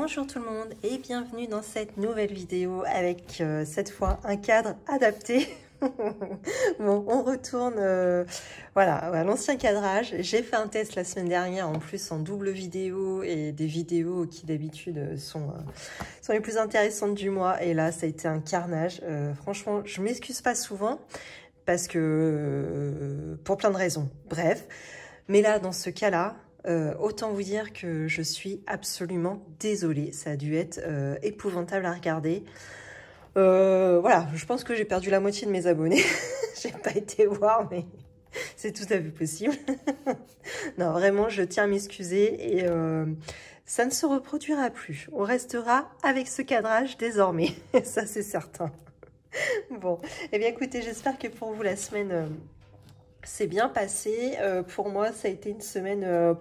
Bonjour tout le monde et bienvenue dans cette nouvelle vidéo avec cette fois un cadre adapté. Bon, on retourne voilà, à l'ancien cadrage. J'ai fait un test la semaine dernière en plus en double vidéo et des vidéos qui d'habitude sont les plus intéressantes du mois. Et là, ça a été un carnage. Franchement, je m'excuse pas souvent parce que pour plein de raisons. Bref, mais là, dans ce cas-là, autant vous dire que je suis absolument désolée. Ça a dû être épouvantable à regarder. Voilà, je pense que j'ai perdu la moitié de mes abonnés. J'ai pas été voir, mais c'est tout à fait possible. Non, vraiment, je tiens à m'excuser et ça ne se reproduira plus. On restera avec ce cadrage désormais. Ça, c'est certain. Bon, eh bien écoutez, j'espère que pour vous, la semaine... c'est bien passé. Pour moi, ça a été une semaine...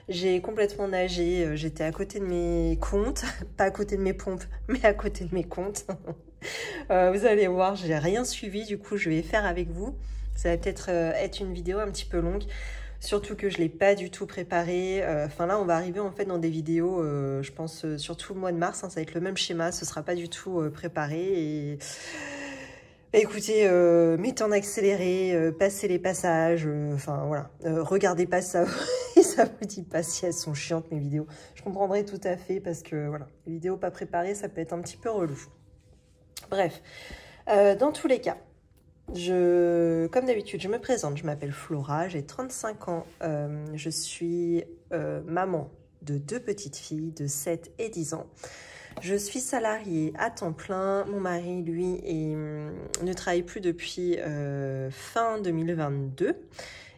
j'ai complètement nagé. J'étais à côté de mes comptes. Pas à côté de mes pompes, mais à côté de mes comptes. Vous allez voir, j'ai rien suivi. Du coup, je vais faire avec vous. Ça va peut-être être une vidéo un petit peu longue. Surtout que je ne l'ai pas du tout préparée. Enfin là, on va arriver en fait dans des vidéos, je pense, surtout le mois de mars. Hein, ça va être le même schéma. Ce ne sera pas du tout préparé. Et... écoutez, mettez en accéléré, passez les passages, enfin voilà, regardez pas ça et ça vous dit pas si elles sont chiantes mes vidéos. Je comprendrai tout à fait parce que voilà, les vidéos pas préparées, ça peut être un petit peu relou. Bref, dans tous les cas, comme d'habitude, je me présente, je m'appelle Flora, j'ai 35 ans, je suis maman de 2 petites filles de 7 et 10 ans. Je suis salariée à temps plein. Mon mari, lui, ne travaille plus depuis fin 2022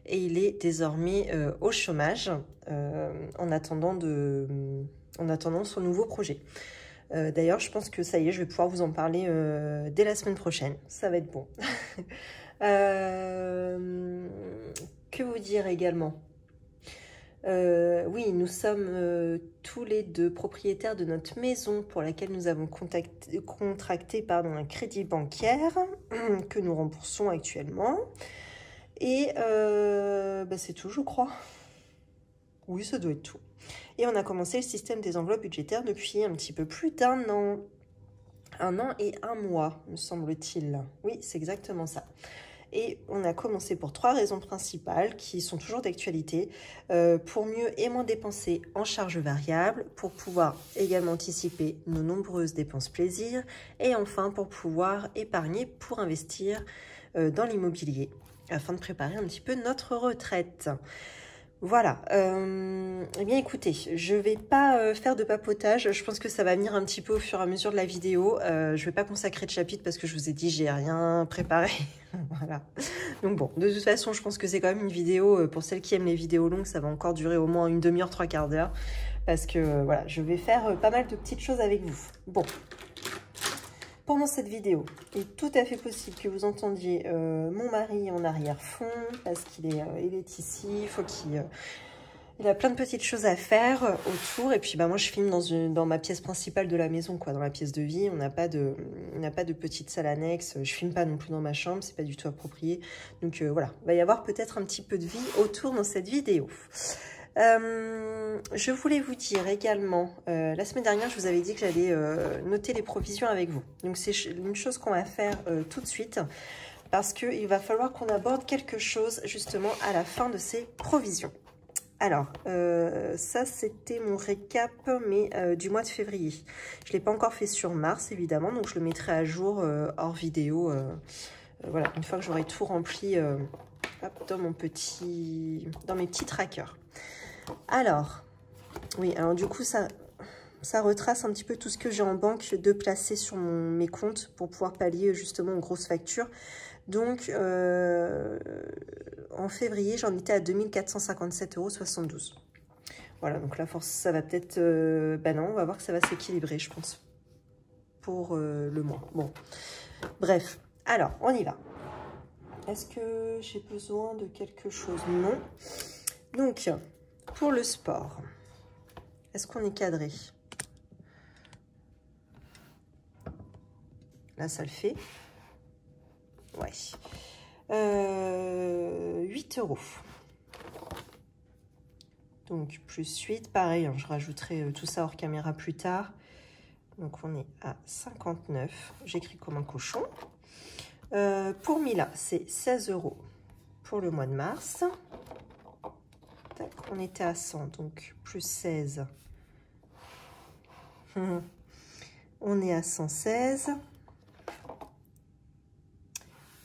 et il est désormais au chômage en attendant son nouveau projet. D'ailleurs, je pense que ça y est, je vais pouvoir vous en parler dès la semaine prochaine. Ça va être bon. Que vous dire également ? Oui, nous sommes tous les deux propriétaires de notre maison pour laquelle nous avons contracté un crédit bancaire que nous remboursons actuellement. Et c'est tout, je crois. Oui, ça doit être tout. Et on a commencé le système des enveloppes budgétaires depuis un petit peu plus d'1 an. 1 an et 1 mois, me semble-t-il. Oui, c'est exactement ça. Et on a commencé pour 3 raisons principales qui sont toujours d'actualité. Pour mieux et moins dépenser en charges variables, pour pouvoir également anticiper nos nombreuses dépenses plaisir et enfin pour pouvoir épargner pour investir dans l'immobilier afin de préparer un petit peu notre retraite. Voilà, eh bien écoutez, je vais pas faire de papotage, je pense que ça va venir un petit peu au fur et à mesure de la vidéo. Je vais pas consacrer de chapitre parce que je vous ai dit j'ai rien préparé. Voilà. Donc bon, de toute façon, je pense que c'est quand même une vidéo, pour celles qui aiment les vidéos longues, ça va encore durer au moins une demi-heure, 3/4 d'heure. Parce que voilà, je vais faire pas mal de petites choses avec vous. Bon. Pendant cette vidéo, il est tout à fait possible que vous entendiez mon mari en arrière-fond parce qu'il est ici, il faut il a plein de petites choses à faire autour. Et puis moi, je filme dans ma pièce principale de la maison, quoi, dans la pièce de vie. On n'a pas de petite salle annexe. Je filme pas non plus dans ma chambre, c'est pas du tout approprié. Donc voilà, il va y avoir peut-être un petit peu de vie autour dans cette vidéo. Je voulais vous dire également, la semaine dernière, je vous avais dit que j'allais noter les provisions avec vous. Donc, c'est une chose qu'on va faire tout de suite parce qu'il va falloir qu'on aborde quelque chose justement à la fin de ces provisions. Alors, ça, c'était mon récap, mais du mois de février. Je ne l'ai pas encore fait sur mars, évidemment, donc je le mettrai à jour hors vidéo. Voilà, une fois que j'aurai tout rempli hop, dans mes petits trackers. Alors, oui, alors du coup, ça retrace un petit peu tout ce que j'ai en banque de placer sur mes comptes pour pouvoir pallier justement aux grosses factures. Donc, en février, j'en étais à 2 457,72 €. Voilà, donc là, ça va peut-être... non, on va voir que ça va s'équilibrer, je pense, pour le mois. Bon, bref, alors, on y va. Est-ce que j'ai besoin de quelque chose? Non. Donc... pour le sport, est-ce qu'on est cadré? Là, ça le fait. Ouais. 8 €. Donc plus 8, pareil, hein, je rajouterai tout ça hors caméra plus tard. Donc on est à 59, j'écris comme un cochon. Pour Mila, c'est 16 € pour le mois de mars. Tac, on était à 100, donc plus 16. On est à 116.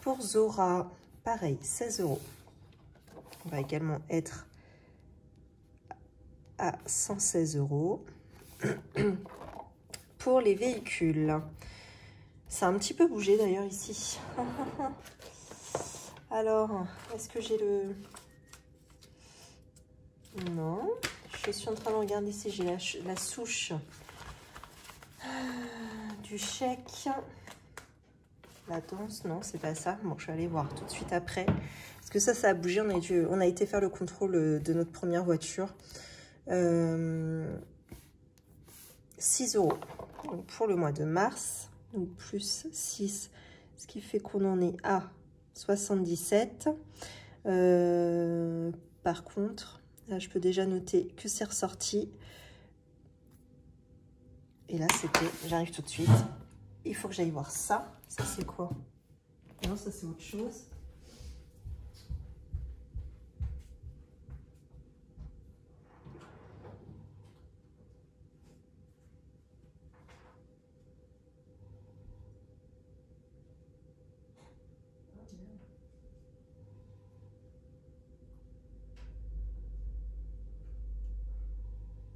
Pour Zora, pareil, 16 €. On va également être à 116 €. Pour les véhicules, ça a un petit peu bougé d'ailleurs ici. Alors, est-ce que j'ai le... Non, je suis en train de regarder si j'ai la souche du chèque. La danse, non, c'est pas ça. Bon, je vais aller voir tout de suite après. Parce que ça a bougé. On a été faire le contrôle de notre première voiture. 6 € pour le mois de mars. Donc plus 6, ce qui fait qu'on en est à 77. Par contre, là, je peux déjà noter que c'est ressorti. Et là, c'était... J'arrive tout de suite. Il faut que j'aille voir ça. Ça, c'est quoi? Non, ça, c'est autre chose.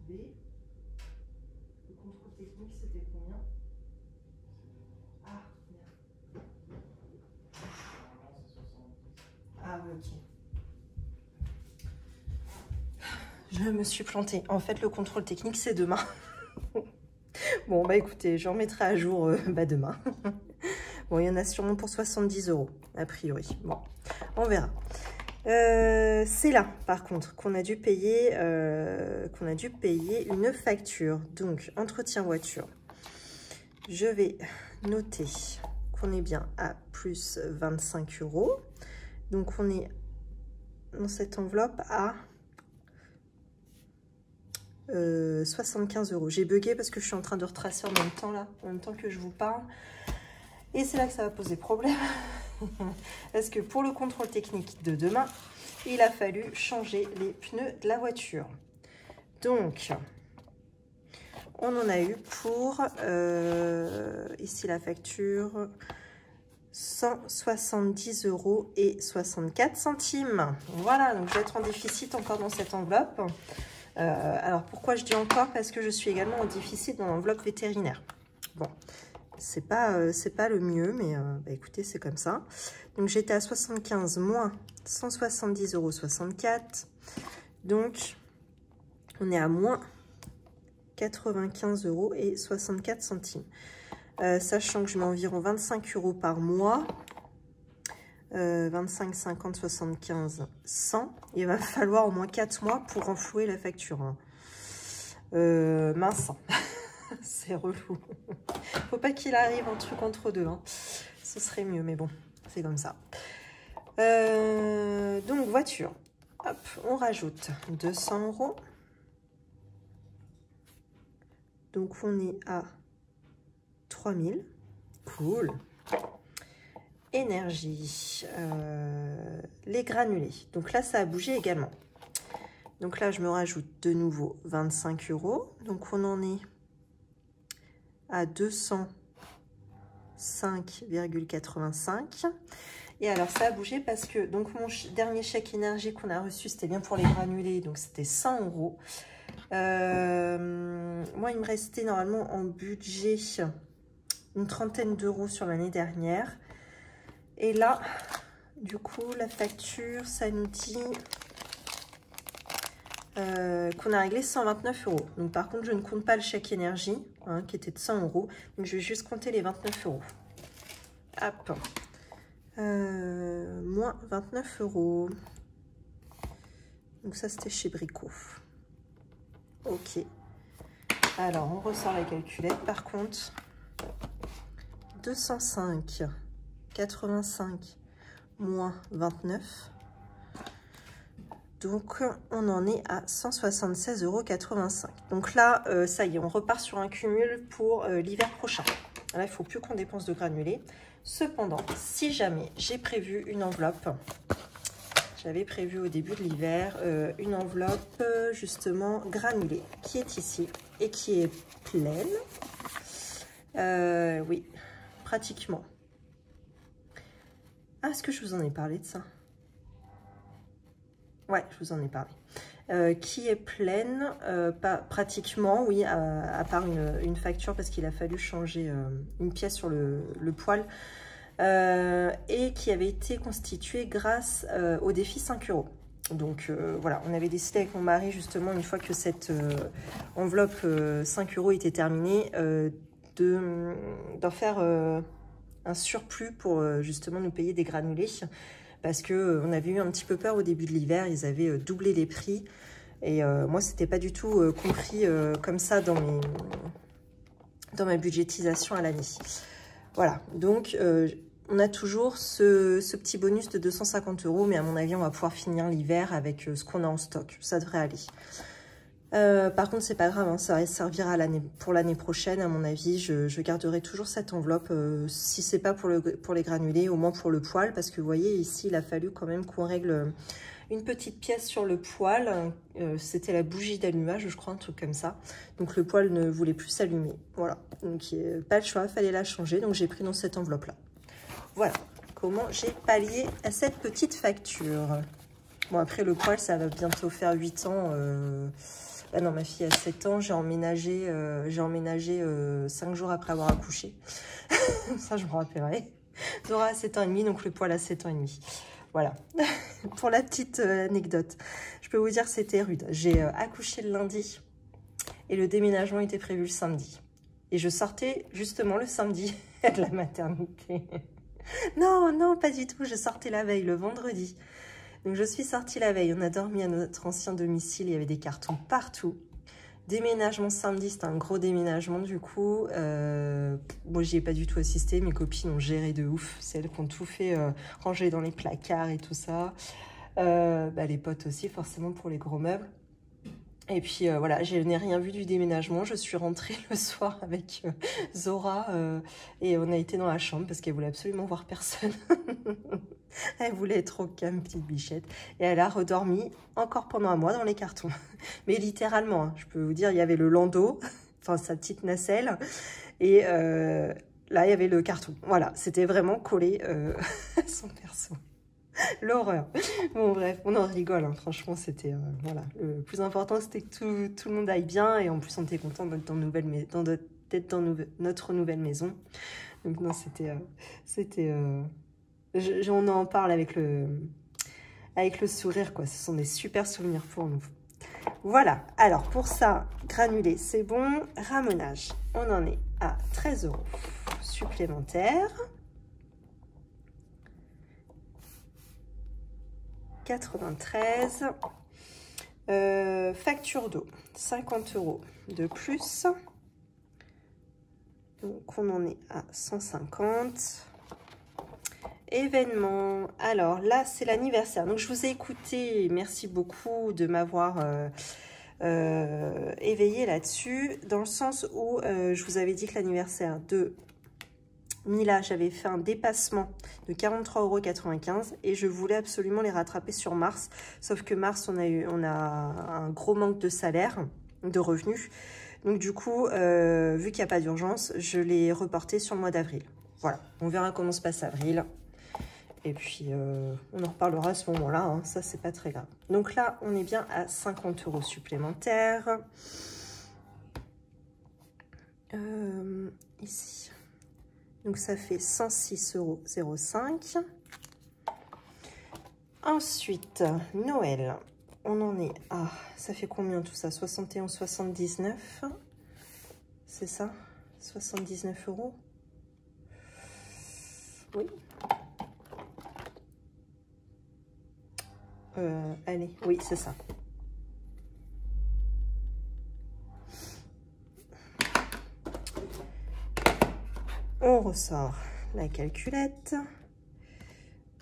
B. Le contrôle technique, c'était combien? Ah, merde. Ah oui, ok. Je me suis plantée. En fait, le contrôle technique, c'est demain. Bon, bah écoutez, j'en mettrai à jour demain. Bon, il y en a sûrement pour 70 €, a priori. Bon, on verra. C'est là, par contre, qu'on a dû payer une facture. Donc, entretien voiture. Je vais noter qu'on est bien à plus 25 €. Donc, on est dans cette enveloppe à 75 €. J'ai bugué parce que je suis en train de retracer en même temps, là, en même temps que je vous parle. Et c'est là que ça va poser problème. Parce que pour le contrôle technique de demain, il a fallu changer les pneus de la voiture. Donc, on en a eu pour, ici la facture, 170,64 €. Voilà, donc je vais être en déficit encore dans cette enveloppe. Alors, pourquoi je dis encore? Parce que je suis également en déficit dans l'enveloppe vétérinaire. Bon. C'est pas le mieux, mais écoutez, c'est comme ça. Donc, j'étais à 75 moins 170,64 €. Donc, on est à moins 95,64 €. Sachant que je mets environ 25 € par mois. 25, 50, 75, 100. Il va falloir au moins 4 mois pour renflouer la facture. Hein. Mince. C'est relou. Faut pas qu'il arrive un truc entre deux. Hein. Ce serait mieux, mais bon, c'est comme ça. Donc, voiture. Hop, on rajoute 200 €. Donc, on est à 3000. Cool. Énergie. Les granulés. Donc là, ça a bougé également. Donc là, je me rajoute de nouveau 25 €. Donc, on en est à 205,85. Et alors, ça a bougé parce que donc mon dernier chèque énergie qu'on a reçu, c'était bien pour les granulés. Donc, c'était 100 €. Moi, il me restait normalement en budget une trentaine d'euros sur l'année dernière. Et là, du coup, la facture, ça nous dit qu'on a réglé 129 €. Donc, par contre, je ne compte pas le chèque énergie, hein, qui était de 100 €. Donc, je vais juste compter les 29 €. Hop. Moins 29 €. Donc, ça, c'était chez Brico. Ok. Alors, on ressort la calculette. Par contre, 205,85 moins 29. Donc, on en est à 176,85 €. Donc là, ça y est, on repart sur un cumul pour l'hiver prochain. Là, il ne faut plus qu'on dépense de granulés. Cependant, si jamais j'ai prévu une enveloppe, j'avais prévu au début de l'hiver une enveloppe justement granulée qui est ici et qui est pleine. Oui, pratiquement. Ah, est-ce que je vous en ai parlé de ça? Ouais, je vous en ai parlé. Qui est pleine, pas pratiquement, oui, à part une facture parce qu'il a fallu changer une pièce sur le poêle. Et qui avait été constituée grâce au défi 5 €. Donc voilà, on avait décidé avec mon mari justement, une fois que cette enveloppe 5 € était terminée, d'en faire un surplus pour justement nous payer des granulés. Parce qu'on avait eu un petit peu peur au début de l'hiver, ils avaient doublé les prix. Et moi, c'était pas du tout compris comme ça dans ma budgétisation à l'année. Voilà, donc on a toujours ce petit bonus de 250 €, mais à mon avis, on va pouvoir finir l'hiver avec ce qu'on a en stock. Ça devrait aller. Par contre, c'est pas grave, hein, ça servira pour l'année prochaine, à mon avis. Je garderai toujours cette enveloppe, si c'est pas pour les granulés, au moins pour le poêle, parce que vous voyez, ici, il a fallu quand même qu'on règle une petite pièce sur le poêle. C'était la bougie d'allumage, je crois, un truc comme ça. Donc le poêle ne voulait plus s'allumer. Voilà, donc pas le choix, il fallait la changer, donc j'ai pris dans cette enveloppe-là. Voilà comment j'ai pallié à cette petite facture. Bon, après, le poêle, ça va bientôt faire 8 ans. Ah non, ma fille a 7 ans, j'ai emménagé 5 jours après avoir accouché. Ça, je me rappellerai. Zora a 7 ans et demi, donc le poêle a 7 ans et demi. Voilà, pour la petite anecdote. Je peux vous dire que c'était rude. J'ai accouché le lundi et le déménagement était prévu le samedi. Et je sortais justement le samedi de la maternité. Non, non, pas du tout. Je sortais la veille, le vendredi. Donc, je suis sortie la veille. On a dormi à notre ancien domicile. Il y avait des cartons partout. Déménagement samedi, c'était un gros déménagement du coup. Moi, j'y ai pas du tout assisté. Mes copines ont géré de ouf. C'est elles qui ont tout fait ranger dans les placards et tout ça. Les potes aussi, forcément, pour les gros meubles. Et puis voilà, je n'ai rien vu du déménagement. Je suis rentrée le soir avec Zora et on a été dans la chambre parce qu'elle voulait absolument voir personne. Elle voulait être au calme, petite bichette. Et elle a redormi encore pendant un mois dans les cartons. Mais littéralement, hein, je peux vous dire, il y avait le landau, enfin sa petite nacelle. Et là, il y avait le carton. Voilà, c'était vraiment collé à son perso. L'horreur. Bon, bref, on en rigole, hein. Franchement, c'était... voilà, le plus important, c'était que tout le monde aille bien. Et en plus, on était content d'être dans notre nouvelle maison. Donc, non, on en parle avec le sourire, quoi. Ce sont des super souvenirs pour nous. Voilà. Alors, pour ça, granulé, c'est bon. Ramonage, on en est à 13 € supplémentaires. 93. Facture d'eau, 50 € de plus. Donc, on en est à 150. Événement. Alors, là, c'est l'anniversaire. Donc, je vous ai écouté. Merci beaucoup de m'avoir éveillé là-dessus. Dans le sens où je vous avais dit que l'anniversaire de Mila, j'avais fait un dépassement de 43,95 € et je voulais absolument les rattraper sur mars. Sauf que mars, on a un gros manque de salaire, de revenus. Donc du coup, vu qu'il n'y a pas d'urgence, je l'ai reporté sur le mois d'avril. Voilà, on verra comment se passe avril. Et puis, on en reparlera à ce moment-là, hein. Ça, c'est pas très grave. Donc là, on est bien à 50 € supplémentaires. Ici. Donc, ça fait 106,05 €. Ensuite, Noël. On en est à... Ça fait combien tout ça? 71,79 €. C'est ça? 79 €. Oui. Allez, oui, c'est ça. On ressort la calculette.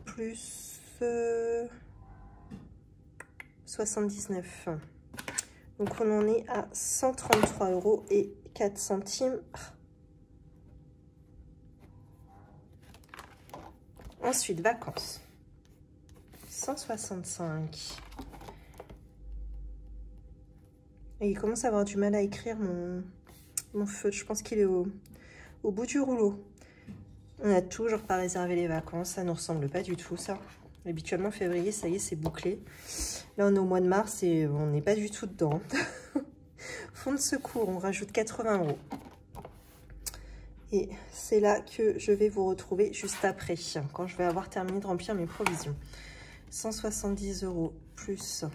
Plus 79. Donc on en est à 133 € et 4 centimes. Ensuite, vacances. 165. Et il commence à avoir du mal à écrire mon feutre. Je pense qu'il est au bout du rouleau. On n'a toujours pas réservé les vacances. Ça ne nous ressemble pas du tout, ça. Habituellement, février, ça y est, c'est bouclé. Là, on est au mois de mars et on n'est pas du tout dedans. Fonds de secours, on rajoute 80 €. Et c'est là que je vais vous retrouver juste après, quand je vais avoir terminé de remplir mes provisions. 170 € plus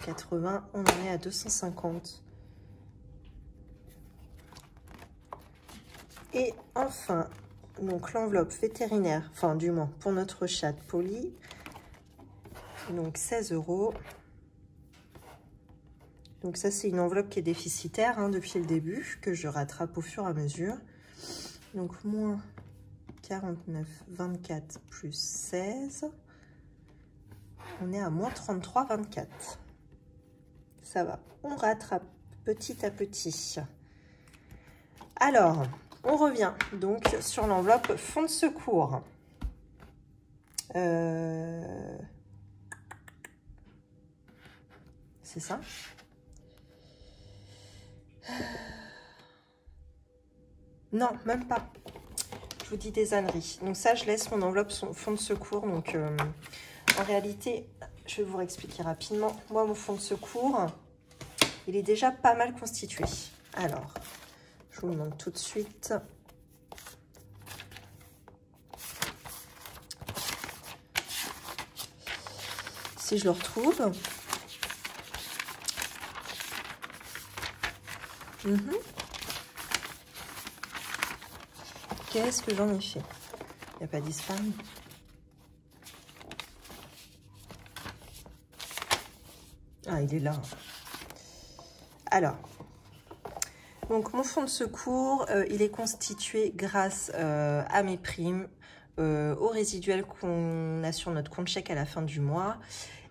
80, on en est à 250. Et enfin, donc l'enveloppe vétérinaire, enfin du moins pour notre chat Polly, donc 16 €. Donc ça c'est une enveloppe qui est déficitaire hein, depuis le début, que je rattrape au fur et à mesure. Donc moins 49, 24 plus 16, on est à moins 33, 24. Ça va, on rattrape petit à petit. Alors, on revient donc sur l'enveloppe fonds de secours. C'est ça? Non, même pas. Je vous dis des âneries. Donc ça, je laisse mon enveloppe fonds de secours. Donc en réalité, je vais vous expliquer rapidement. Moi, mon fonds de secours, il est déjà pas mal constitué. Alors, je vous le montre tout de suite. Si je le retrouve. Qu'est-ce que j'en ai fait? Il n'y a pas disparu. Ah, il est là. Alors, donc mon fonds de secours, il est constitué grâce à mes primes, aux résiduels qu'on a sur notre compte chèque à la fin du mois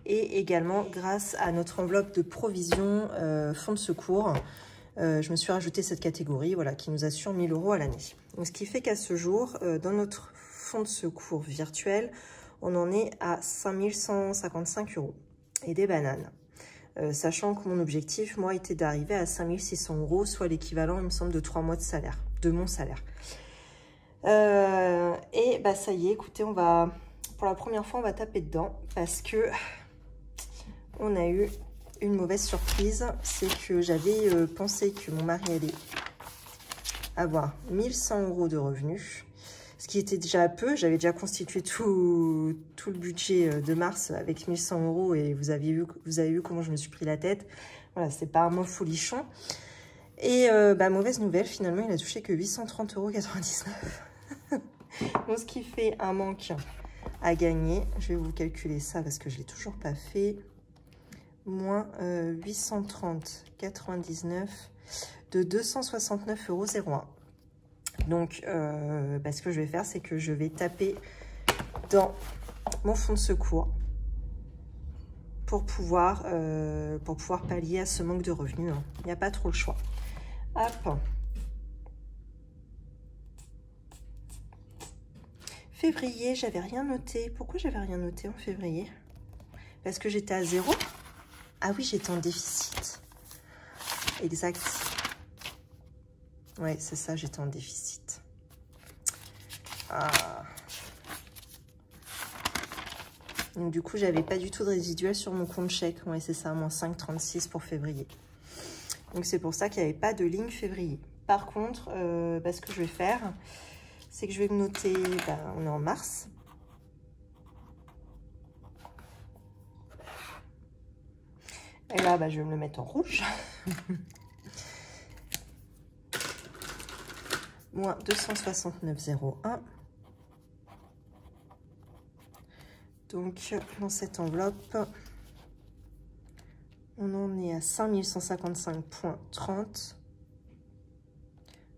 et également grâce à notre enveloppe de provision fonds de secours. Je me suis rajouté cette catégorie voilà, qui nous assure 1 000 € à l'année. Ce qui fait qu'à ce jour, dans notre fonds de secours virtuel, on en est à 5 155 € et des bananes. Sachant que mon objectif, moi, était d'arriver à 5 600 €, soit l'équivalent, il me semble, de 3 mois de salaire, de mon salaire. Et bah ça y est, écoutez, on va, pour la première fois, on va taper dedans parce que on a eu une mauvaise surprise, c'est que j'avais pensé que mon mari allait avoir 1 100 € de revenus, ce qui était déjà peu. J'avais déjà constitué tout le budget de mars avec 1 100 € et vous avez vu comment je me suis pris la tête. Voilà, c'est pas un mot folichon. Et bah, mauvaise nouvelle, finalement, il a touché que 830,99 €. Donc, ce qui fait un manque à gagner. Je vais vous calculer ça parce que je ne l'ai toujours pas fait. Moins 830,99 de 269,01 €. Donc, ce que je vais faire, c'est que je vais taper dans mon fonds de secours pour pouvoir pallier à ce manque de revenus. Hein. Il n'y a pas trop le choix. Hop. Février, j'avais rien noté. Pourquoi j'avais rien noté en février? Parce que j'étais à 0. Ah oui, j'étais en déficit. Exact. Ouais, c'est ça, j'étais en déficit. Ah. Donc du coup, j'avais pas du tout de résiduel sur mon compte chèque. Ouais, c'est ça, moins 5,36 pour février. Donc c'est pour ça qu'il n'y avait pas de ligne février. Par contre, ce que je vais faire, c'est que je vais me noter, on est en mars. Et là, je vais me le mettre en rouge. Moins 269,01. Donc, dans cette enveloppe, on en est à 5155,30.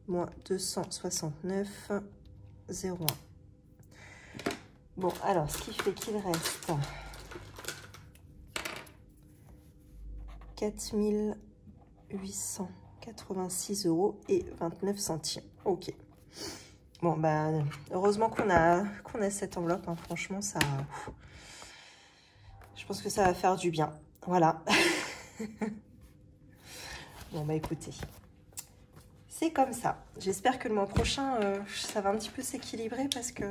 Moins 269,01. Bon, alors, ce qui fait qu'il reste 4886 € et 29 centimes. Ok. Bon, bah, heureusement qu'on a cette enveloppe. Hein. Franchement, ça... Je pense que ça va faire du bien. Voilà. Bon, bah, écoutez. C'est comme ça. J'espère que le mois prochain, ça va un petit peu s'équilibrer parce que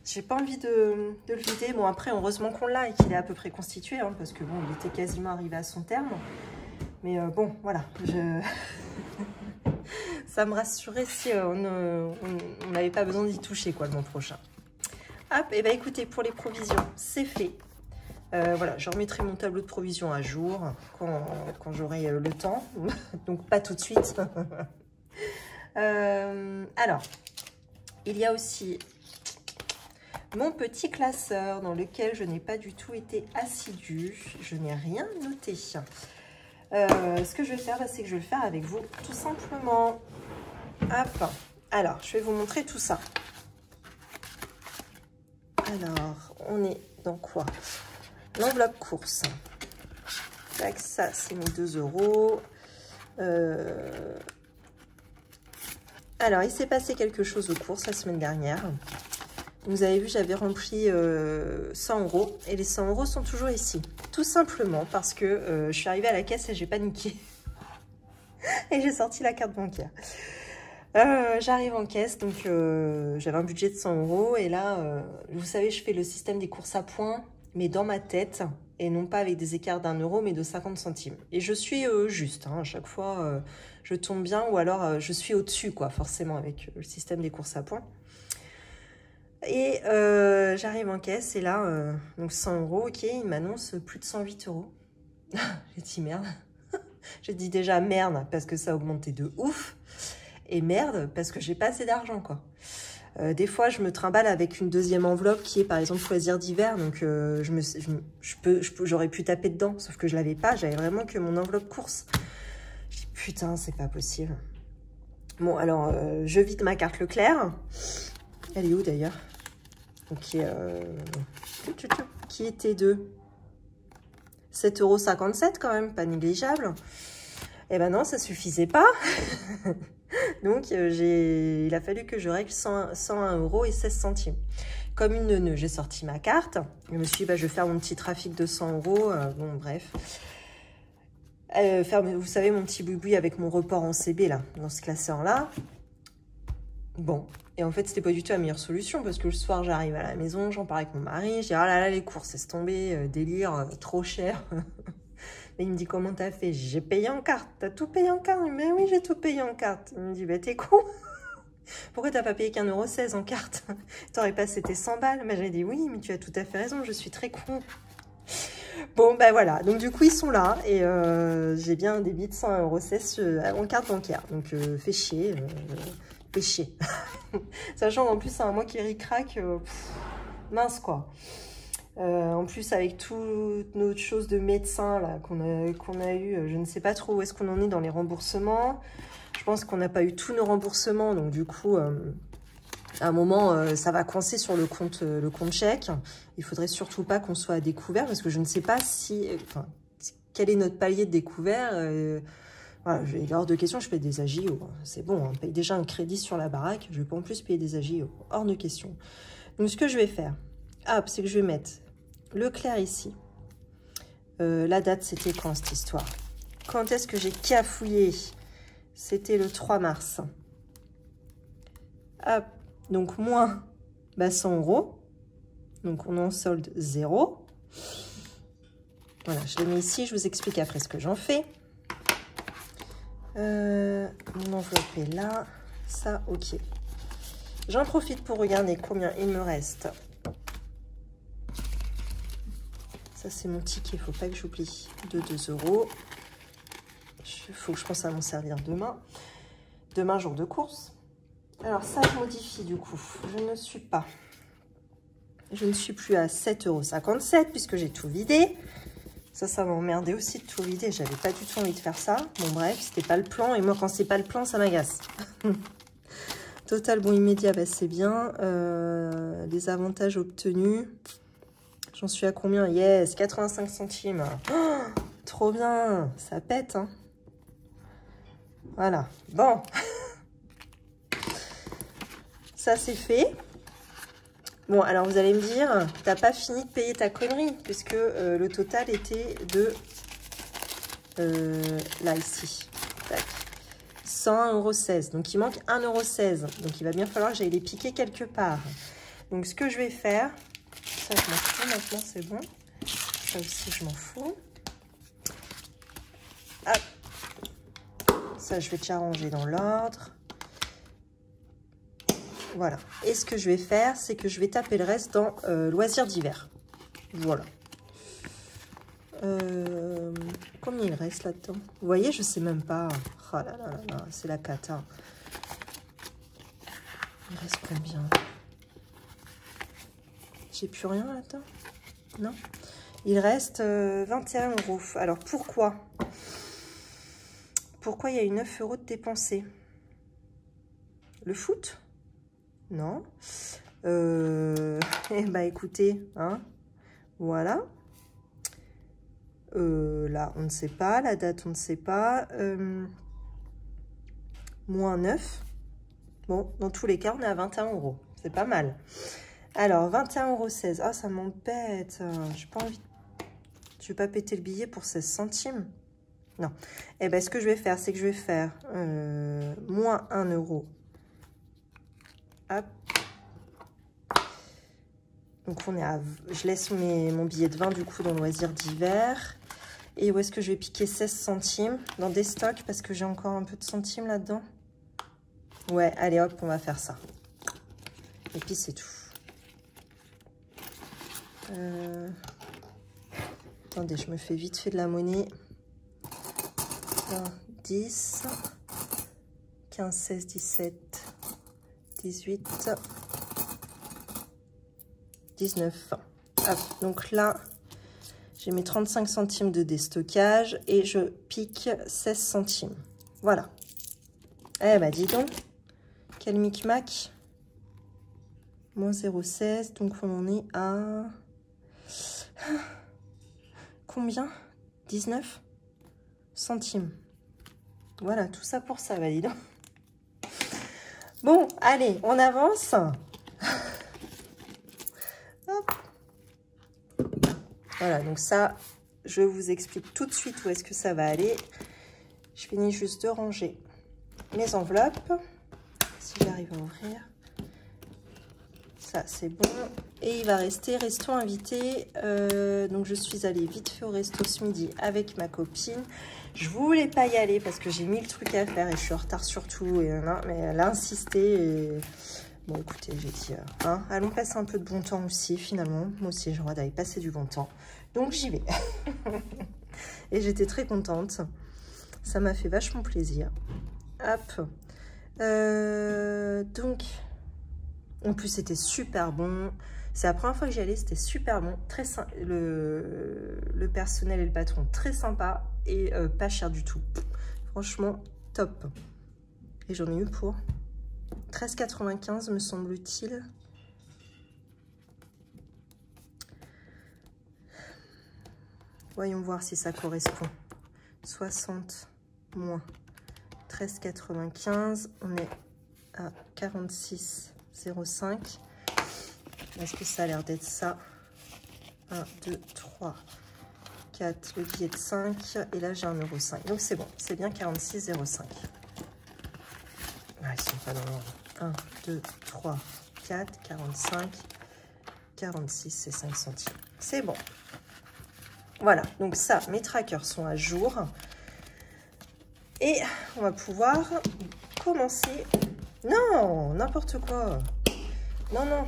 j'ai pas envie de le vider. Bon, après, heureusement qu'on l'a et qu'il est à peu près constitué, hein, parce que bon, il était quasiment arrivé à son terme. Mais bon, voilà. Ça me rassurait si on n'avait pas besoin d'y toucher, quoi, le mois prochain. Hop, et bah écoutez, pour les provisions, c'est fait. Voilà, je remettrai mon tableau de provision à jour quand j'aurai le temps. Donc, pas tout de suite. Alors, il y a aussi mon petit classeur dans lequel je n'ai pas du tout été assidue. Je n'ai rien noté. Ce que je vais faire, c'est que je vais le faire avec vous, tout simplement. Hop. Alors, je vais vous montrer tout ça. Alors, on est dans quoi? L'enveloppe course. Tac, ça, c'est mes 2 €. Alors, il s'est passé quelque chose aux courses la semaine dernière. Vous avez vu, j'avais rempli 100 € et les 100 € sont toujours ici. Tout simplement parce que je suis arrivée à la caisse et j'ai paniqué. Et j'ai sorti la carte bancaire. J'arrive en caisse, donc j'avais un budget de 100 € et là, vous savez, je fais le système des courses à points, mais dans ma tête, et non pas avec des écarts d'1 €, mais de 50 centimes. Et je suis juste, hein, à chaque fois, je tombe bien, ou alors je suis au-dessus, quoi, forcément, avec le système des courses à points. Et j'arrive en caisse, et là, donc 100 €, ok, il m'annonce plus de 108 €. J'ai dit merde. J'ai dit déjà merde, parce que ça a augmenté de ouf, et merde, parce que j'ai pas assez d'argent, quoi. Des fois, je me trimballe avec une deuxième enveloppe qui est, par exemple, choisir d'hiver. Donc, j'aurais pu taper dedans, sauf que je l'avais pas. J'avais vraiment que mon enveloppe course. Je dis, putain, c'est pas possible. Bon, alors, je vide ma carte Leclerc. Elle est où, d'ailleurs? Ok, qui était de 7,57 € quand même, pas négligeable. Eh ben non, ça suffisait pas. Donc, il a fallu que je règle 101 € et 16 centimes. Comme une neuneu, j'ai sorti ma carte. Je me suis dit, bah, je vais faire mon petit trafic de 100 €. Bon, bref. Vous savez, mon petit boui-boui avec mon report en CB, là, dans ce classeur-là. Bon. Et en fait, c'était pas du tout la meilleure solution parce que le soir, j'arrive à la maison, j'en parle avec mon mari. Je dis, ah là là, les courses, c'est tombé, délire, trop cher. Et il me dit, comment t'as fait? J'ai payé en carte. T'as tout payé en carte? Mais oui, j'ai tout payé en carte. Il me dit, bah t'es con. Pourquoi t'as pas payé qu'1,16 € en carte? T'aurais passé tes 100 balles. Bah, j'ai dit, oui, mais tu as tout à fait raison, je suis très con. Bon, bah voilà. Donc, du coup, ils sont là. Et j'ai bien un débit de 101,16 € en carte bancaire. Donc, fais chier. Fais chier. Sachant qu'en plus, c'est un mois qui ric-rac. Mince, quoi. En plus, avec toutes nos choses de médecin là qu'on a eu, je ne sais pas trop où est-ce qu'on en est dans les remboursements. Je pense qu'on n'a pas eu tous nos remboursements, donc du coup, à un moment, ça va coincer sur le compte chèque. Il faudrait surtout pas qu'on soit à découvert, parce que je ne sais pas quel est notre palier de découvert. Voilà, il est hors de question, je paye des AGIO. C'est bon, on paye déjà un crédit sur la baraque, je ne vais pas en plus payer des AGIO. Hors de question. Donc, ce que je vais faire, c'est que je vais mettre Leclerc ici. La date, c'était quand cette histoire? Quand est-ce que j'ai cafouillé? C'était le 3 mars. Hop, donc moins 100 €. Donc on est en solde 0. Voilà, je le mets ici, je vous explique après ce que j'en fais. Mon enveloppe est là. Ça, ok. J'en profite pour regarder combien il me reste. Ça, c'est mon ticket, il ne faut pas que j'oublie, de 2 €. Il faut que je pense à m'en servir demain. Demain, jour de course. Alors, ça, je modifie du coup. Je ne suis plus à 7,57 € puisque j'ai tout vidé. Ça m'a emmerdé aussi de tout vider. J'avais pas du tout envie de faire ça. Bon, bref, c'était pas le plan. Et moi, quand c'est pas le plan, ça m'agace. Total bon immédiat, bah, c'est bien. Les avantages obtenus. J'en suis à combien? Yes, 85 centimes. Oh, Trop bien, ça pète, hein. Voilà, bon. Ça, c'est fait. Bon, alors vous allez me dire, t'as pas fini de payer ta connerie, puisque le total était de... là, ici. Tac. 101,16 €. Donc, il manque 1,16 €. Donc, il va bien falloir que j'aille les piquer quelque part. Donc, ce que je vais faire... Ça, je m'en fous maintenant, c'est bon. Ça aussi, je m'en fous. Hop. Ça, je vais déjà ranger dans l'ordre. Voilà. Et ce que je vais faire, c'est que je vais taper le reste dans loisirs d'hiver. Voilà. Combien il reste là-dedans? Vous voyez, je sais même pas. Oh là là là là, c'est la cata. Il reste combien? J'ai plus rien là-dedans? Non. Il reste 21 €. Alors pourquoi? Pourquoi il y a eu 9 € de dépensés? Le foot? Non. Eh ben écoutez, hein, voilà. Là, on ne sait pas. La date, on ne sait pas. Moins 9. Bon, dans tous les cas, on est à 21 €. C'est pas mal. Alors, 21,16 €. Ah, ça m'embête. J'ai pas envie. Je vais pas péter le billet pour 16 centimes. Non. Eh ben, ce que je vais faire, c'est que je vais faire moins 1 €. Hop. Donc, on est à... Je laisse mon billet de 20, du coup, dans loisirs d'hiver. Et où est-ce que je vais piquer 16 centimes? Dans des stocks, parce que j'ai encore un peu de centimes là-dedans. Ouais, allez, hop, on va faire ça. Et puis, c'est tout. Attendez, je me fais vite fait de la monnaie. 10, 15, 16, 17, 18, 19. Hop, donc là, j'ai mes 35 centimes de déstockage et je pique 16 centimes. Voilà. Eh ben, dis donc, quel micmac. Moins 0,16, donc on en est à... Combien? 19 centimes. Voilà, tout ça pour ça, valide. Bon, allez, on avance. Hop. Voilà, donc ça, je vous explique tout de suite où est-ce que ça va aller. Je finis juste de ranger mes enveloppes. Si j'arrive à ouvrir. Ça, c'est bon. Et il va rester resto invité. Donc, je suis allée vite fait au resto ce midi avec ma copine. Je voulais pas y aller parce que j'ai 1000 trucs à faire et je suis en retard sur tout. Et, non, mais elle a insisté. Et... Bon, écoutez, j'ai dit, hein, allons passer un peu de bon temps aussi, finalement. Moi aussi, j'ai le droit d'aller passer du bon temps. Donc, j'y vais. Et j'étais très contente. Ça m'a fait vachement plaisir. Hop. Donc... En plus, c'était super bon. C'est la première fois que j'y allais, c'était super bon. Très le personnel et le patron, très sympa et pas cher du tout. Franchement, top. Et j'en ai eu pour 13,95 me semble-t-il. Voyons voir si ça correspond. 60 moins 13,95. On est à 46,05. Est-ce que ça a l'air d'être ça? 1, 2, 3, 4, le billet de 5. Et là, j'ai 1,05 €. Donc, c'est bon. C'est bien 46,05. Ah, ils sont pas dans l'ordre. 1, 2, 3, 4, 45, 46 et 5 centimes. C'est bon. Voilà. Donc, ça, mes trackers sont à jour. Et on va pouvoir commencer... Non, n'importe quoi. Non, non.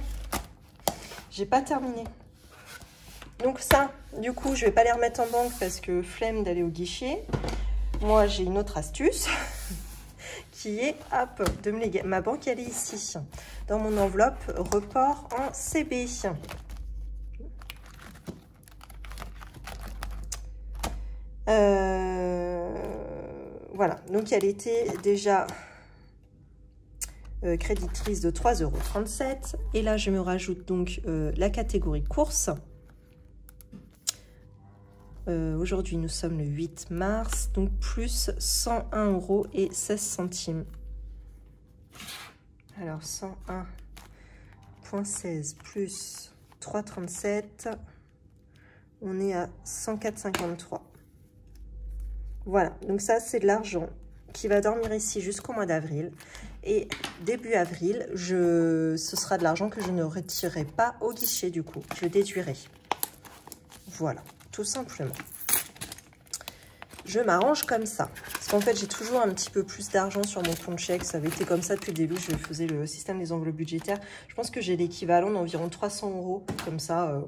J'ai pas terminé. Donc ça, du coup, je vais pas les remettre en banque parce que flemme d'aller au guichet. Moi, j'ai une autre astuce qui est, hop, de me les... Ma banque, elle est ici. Dans mon enveloppe, report en CB. Voilà. Donc, elle était déjà... créditrice de 3,37 €. Et là, je me rajoute donc la catégorie courses. Aujourd'hui, nous sommes le 8 mars, donc plus 101 € et 16 centimes. Alors, 101,16 plus 3,37, on est à 104,53. Voilà, donc ça, c'est de l'argent qui va dormir ici jusqu'au mois d'avril. Et début avril, ce sera de l'argent que je ne retirerai pas au guichet du coup. Je déduirai. Voilà, tout simplement. Je m'arrange comme ça. Parce qu'en fait, j'ai toujours un petit peu plus d'argent sur mon compte chèque. Ça avait été comme ça depuis le début. Je faisais le système des enveloppes budgétaires. Je pense que j'ai l'équivalent d'environ 300 € comme ça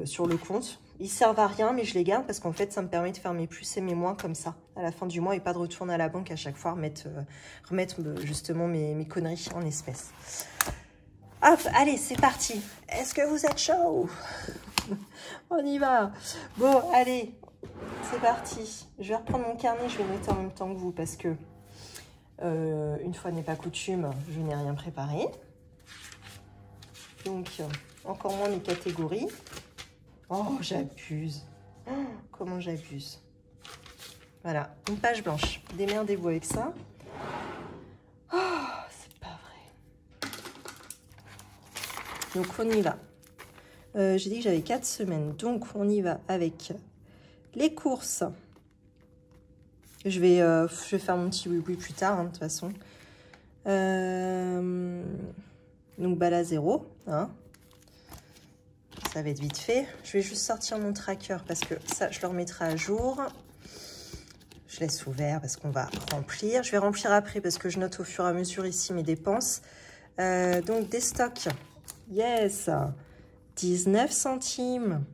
sur le compte. Ils servent à rien, mais je les garde parce qu'en fait, ça me permet de faire mes plus et mes moins comme ça à la fin du mois et pas de retourner à la banque à chaque fois, remettre justement mes conneries en espèces. Hop, allez, c'est parti. Est-ce que vous êtes chaud? On y va. Bon, allez, c'est parti. Je vais reprendre mon carnet, je vais le mettre en même temps que vous parce que, une fois n'est pas coutume, je n'ai rien préparé. Donc, encore moins mes catégories. Oh, j'abuse. Oh, comment j'abuse. Voilà, une page blanche. Démerdez-vous avec ça. Oh, c'est pas vrai. Donc, on y va. J'ai dit que j'avais 4 semaines. Donc, on y va avec les courses. Je vais faire mon petit oui-oui plus tard, hein, de toute façon. Donc, balle à 0. Hein. Ça va être vite fait. Je vais juste sortir mon tracker parce que ça, je le remettrai à jour. Je laisse ouvert parce qu'on va remplir. Je vais remplir après parce que je note au fur et à mesure ici mes dépenses. Donc, des stocks. Yes. 19 centimes.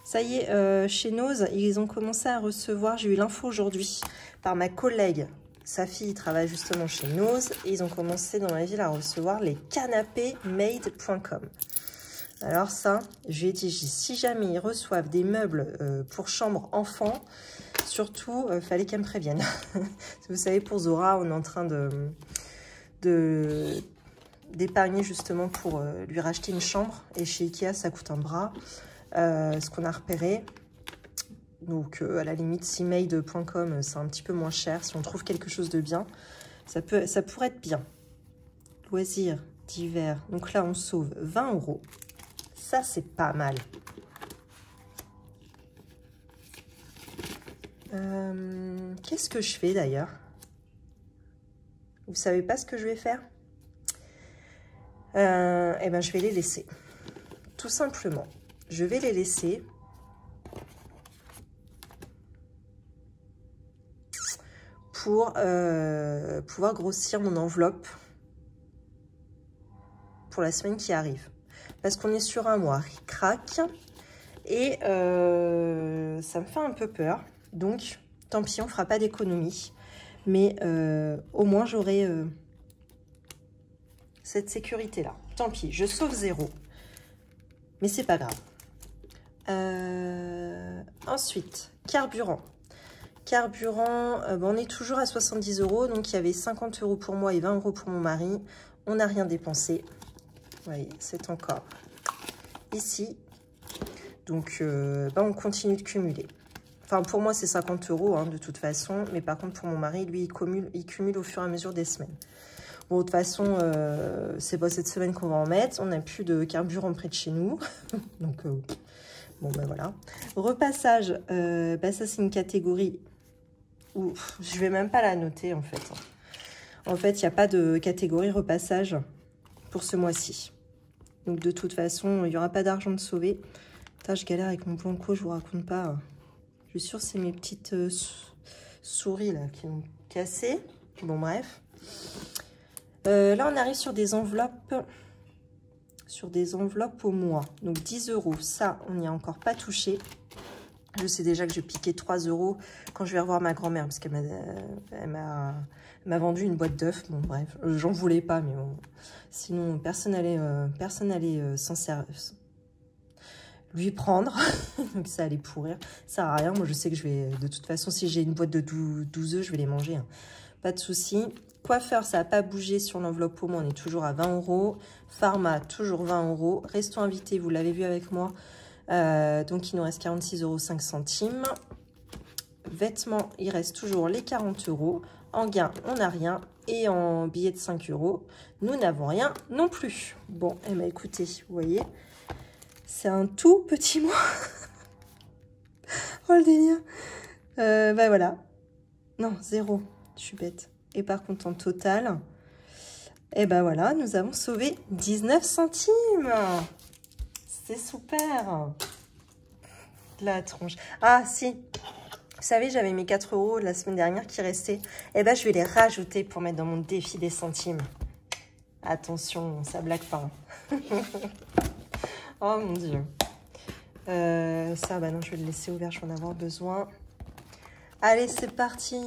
Ça y est, chez Nose, ils ont commencé à recevoir, j'ai eu l'info aujourd'hui par ma collègue. Sa fille travaille justement chez Nose et ils ont commencé dans la ville à recevoir les canapés made.com. Alors ça, je lui ai dit, si jamais ils reçoivent des meubles pour chambre enfant, surtout, fallait qu'elle me prévienne. Vous savez, pour Zora, on est en train d'épargner justement pour lui racheter une chambre. Et chez Ikea, ça coûte un bras. Ce qu'on a repéré. Donc, à la limite, si made.com, c'est un petit peu moins cher. Si on trouve quelque chose de bien, ça pourrait être bien. Loisirs d'hiver. Donc là, on sauve 20 €. Ça, c'est pas mal. Qu'est-ce que je fais d'ailleurs? Vous savez pas ce que je vais faire? Eh ben, je vais les laisser. Tout simplement. Je vais les laisser. Pour pouvoir grossir mon enveloppe pour la semaine qui arrive. Parce qu'on est sur un mois ric-rac et ça me fait un peu peur. Donc, tant pis, on ne fera pas d'économie. Mais au moins, j'aurai cette sécurité-là. Tant pis, je sauve 0. Mais c'est pas grave. Ensuite, carburant. Carburant, on est toujours à 70 €. Donc, il y avait 50 € pour moi et 20 € pour mon mari. On n'a rien dépensé. Vous voyez, c'est encore ici. Donc, on continue de cumuler. Enfin, pour moi, c'est 50 € hein, de toute façon. Mais par contre, pour mon mari, lui, il cumule au fur et à mesure des semaines. Bon, de toute façon, c'est pas cette semaine qu'on va en mettre. On n'a plus de carburant près de chez nous. Donc, bon, ben voilà. Repassage, ça, c'est une catégorie où je vais même pas la noter, en fait. En fait, il n'y a pas de catégorie repassage pour ce mois-ci. Donc, de toute façon, il n'y aura pas d'argent de sauver. Putain, je galère avec mon Blanco, je vous raconte pas. Je suis sûre que c'est mes petites souris, là, qui ont cassé. Bon, bref. Là, on arrive sur des enveloppes au mois. Donc, 10 €. Ça, on n'y a encore pas touché. Je sais déjà que je piquais 3 € quand je vais revoir ma grand-mère parce qu'elle m'a vendu une boîte d'œufs. Bon, bref, j'en voulais pas, mais bon. Sinon, personne n'allait s'en servir, lui prendre. Donc, ça allait pourrir. Ça sert à rien. Moi, je sais que je vais, de toute façon, si j'ai une boîte de 12 œufs, je vais les manger. Hein. Pas de souci. Coiffeur, ça n'a pas bougé sur l'enveloppe au moins. On est toujours à 20 €. Pharma, toujours 20 €. Resto invité, vous l'avez vu avec moi. Donc, il nous reste 46,05 €. Vêtements, il reste toujours les 40 €. En gain, on n'a rien. Et en billets de 5 €, nous n'avons rien non plus. Bon, eh bien, écoutez, vous voyez, c'est un tout petit mois. Oh, le délire. Bah voilà. Non, 0. Je suis bête. Et par contre, en total, et ben voilà, nous avons sauvé 19 centimes. C'est super. La tronche. Ah, si. Vous savez, j'avais mes 4 € la semaine dernière qui restaient. Et ben, je vais les rajouter pour mettre dans mon défi des centimes. Attention, ça blague pas. Oh mon Dieu. Ça, bah non, je vais le laisser ouvert, je vais en avoir besoin. Allez, c'est parti.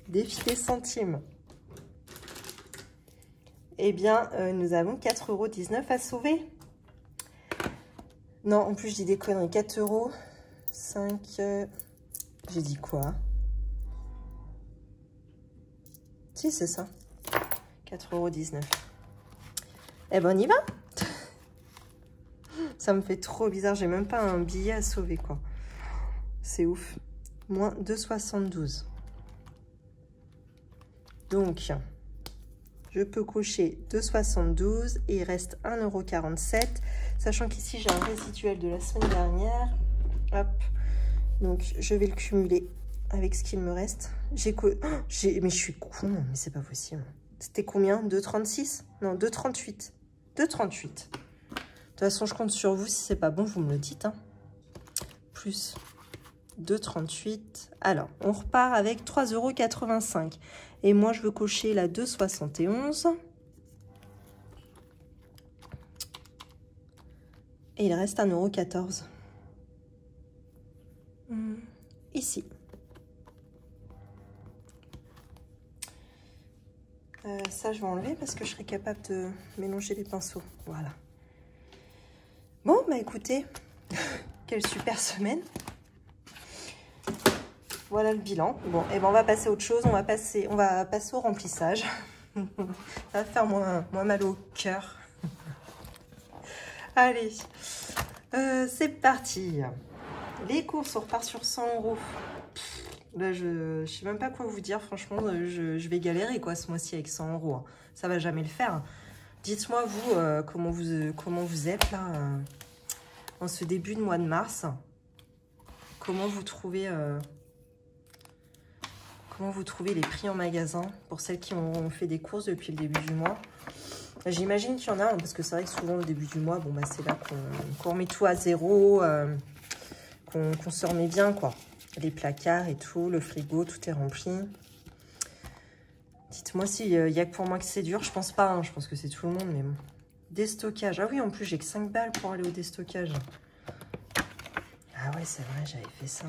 Défi des centimes. Eh bien, nous avons 4,19 € à sauver. Non, en plus, je dis des conneries. 4 €, 5... J'ai dit quoi? Si, c'est ça. 4,19 €. Eh ben, on y va. Ça me fait trop bizarre. J'ai même pas un billet à sauver, quoi. C'est ouf. Moins 2,72 €. Donc, je peux cocher 2,72 € et il reste 1,47 €. Sachant qu'ici, j'ai un résiduel de la semaine dernière. Hop. Donc, je vais le cumuler avec ce qu'il me reste. Mais je suis con, mais c'est pas possible. C'était combien? 2,36? Non, 2,38. 2,38. De toute façon, je compte sur vous. Si c'est pas bon, vous me le dites. Hein. Plus 2,38. Alors, on repart avec 3,85 €. Et moi, je veux cocher la 2,71. Et il reste 1,14 €. Ici. Ça, je vais enlever parce que je serai capable de mélanger les pinceaux. Voilà. Bon, bah écoutez, quelle super semaine. Voilà le bilan. Bon, et ben on va passer à autre chose. On va passer au remplissage. Ça va faire moins mal au cœur. Allez, c'est parti. Les courses, on repart sur 100 €. Là, je sais même pas quoi vous dire. Franchement, je vais galérer quoi ce mois-ci avec 100 €. Hein. Ça va jamais le faire. Dites-moi vous comment vous êtes là en ce début de mois de mars. Comment vous trouvez les prix en magasin pour celles qui ont fait des courses depuis le début du mois? J'imagine qu'il y en a, hein, parce que c'est vrai que souvent le début du mois, bon bah c'est là qu'on remet tout à zéro, qu'on se remet bien quoi. Les placards et tout, le frigo, tout est rempli. Dites-moi s'il y a que pour moi que c'est dur, je pense pas, hein, je pense que c'est tout le monde, mais bon. Déstockage, ah oui en plus j'ai que 5 balles pour aller au déstockage. Ah ouais c'est vrai, j'avais fait ça.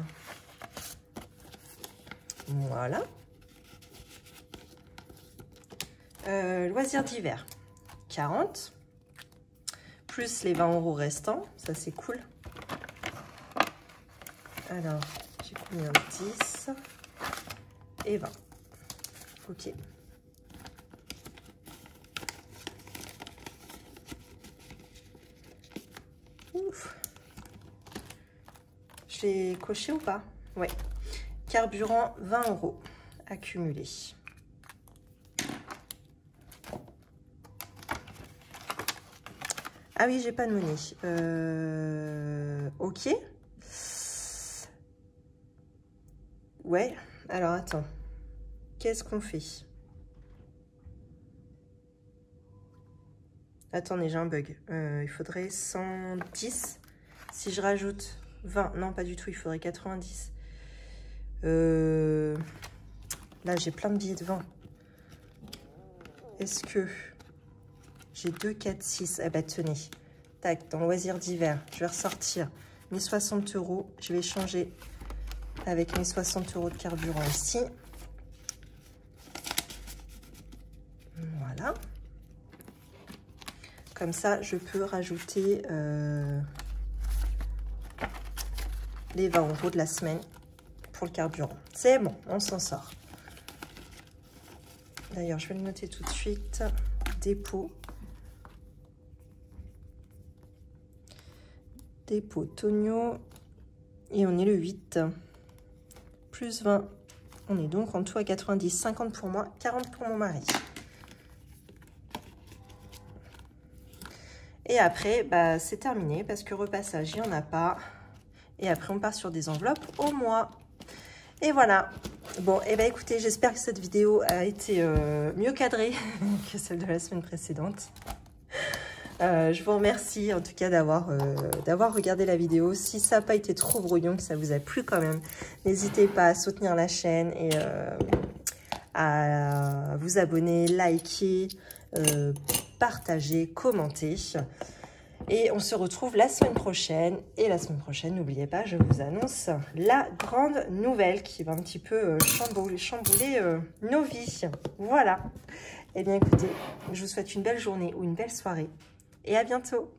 Voilà. Loisirs d'hiver, 40. Plus les 20 € restants, ça c'est cool. Alors, j'ai combien? 10 et 20. Ok. Ouf. Je l'ai coché ou pas? Ouais. Carburant, 20 € accumulé. Ah oui, j'ai pas de monnaie. Ok. Ouais, alors attends. Qu'est-ce qu'on fait? Attendez, j'ai un bug. Il faudrait 110. Si je rajoute 20, non pas du tout, il faudrait 90. Là, j'ai plein de billets de 20. Est-ce que j'ai 2, 4, 6? Eh ben, tenez. Tac, dans loisirs d'hiver, je vais ressortir mes 60 €. Je vais changer avec mes 60 € de carburant ici. Voilà. Comme ça, je peux rajouter les 20 € de la semaine pour le carburant. C'est bon, on s'en sort. D'ailleurs, je vais le noter tout de suite. Dépôt. dépôt Tonio. Et on est le 8. Plus 20. On est donc en tout à 90. 50 pour moi, 40 pour mon mari. Et après, bah, c'est terminé parce que repassage, il n'y en a pas. Et après, on part sur des enveloppes au mois. Et voilà. Bon, et bah écoutez, j'espère que cette vidéo a été mieux cadrée que celle de la semaine précédente. Je vous remercie en tout cas d'avoir regardé la vidéo. Si ça n'a pas été trop brouillon, que ça vous a plu quand même, n'hésitez pas à soutenir la chaîne et à vous abonner, liker, partager, commenter. Et on se retrouve la semaine prochaine. Et la semaine prochaine, n'oubliez pas, je vous annonce la grande nouvelle qui va un petit peu chambouler nos vies. Voilà. Eh bien écoutez, je vous souhaite une belle journée ou une belle soirée. Et à bientôt!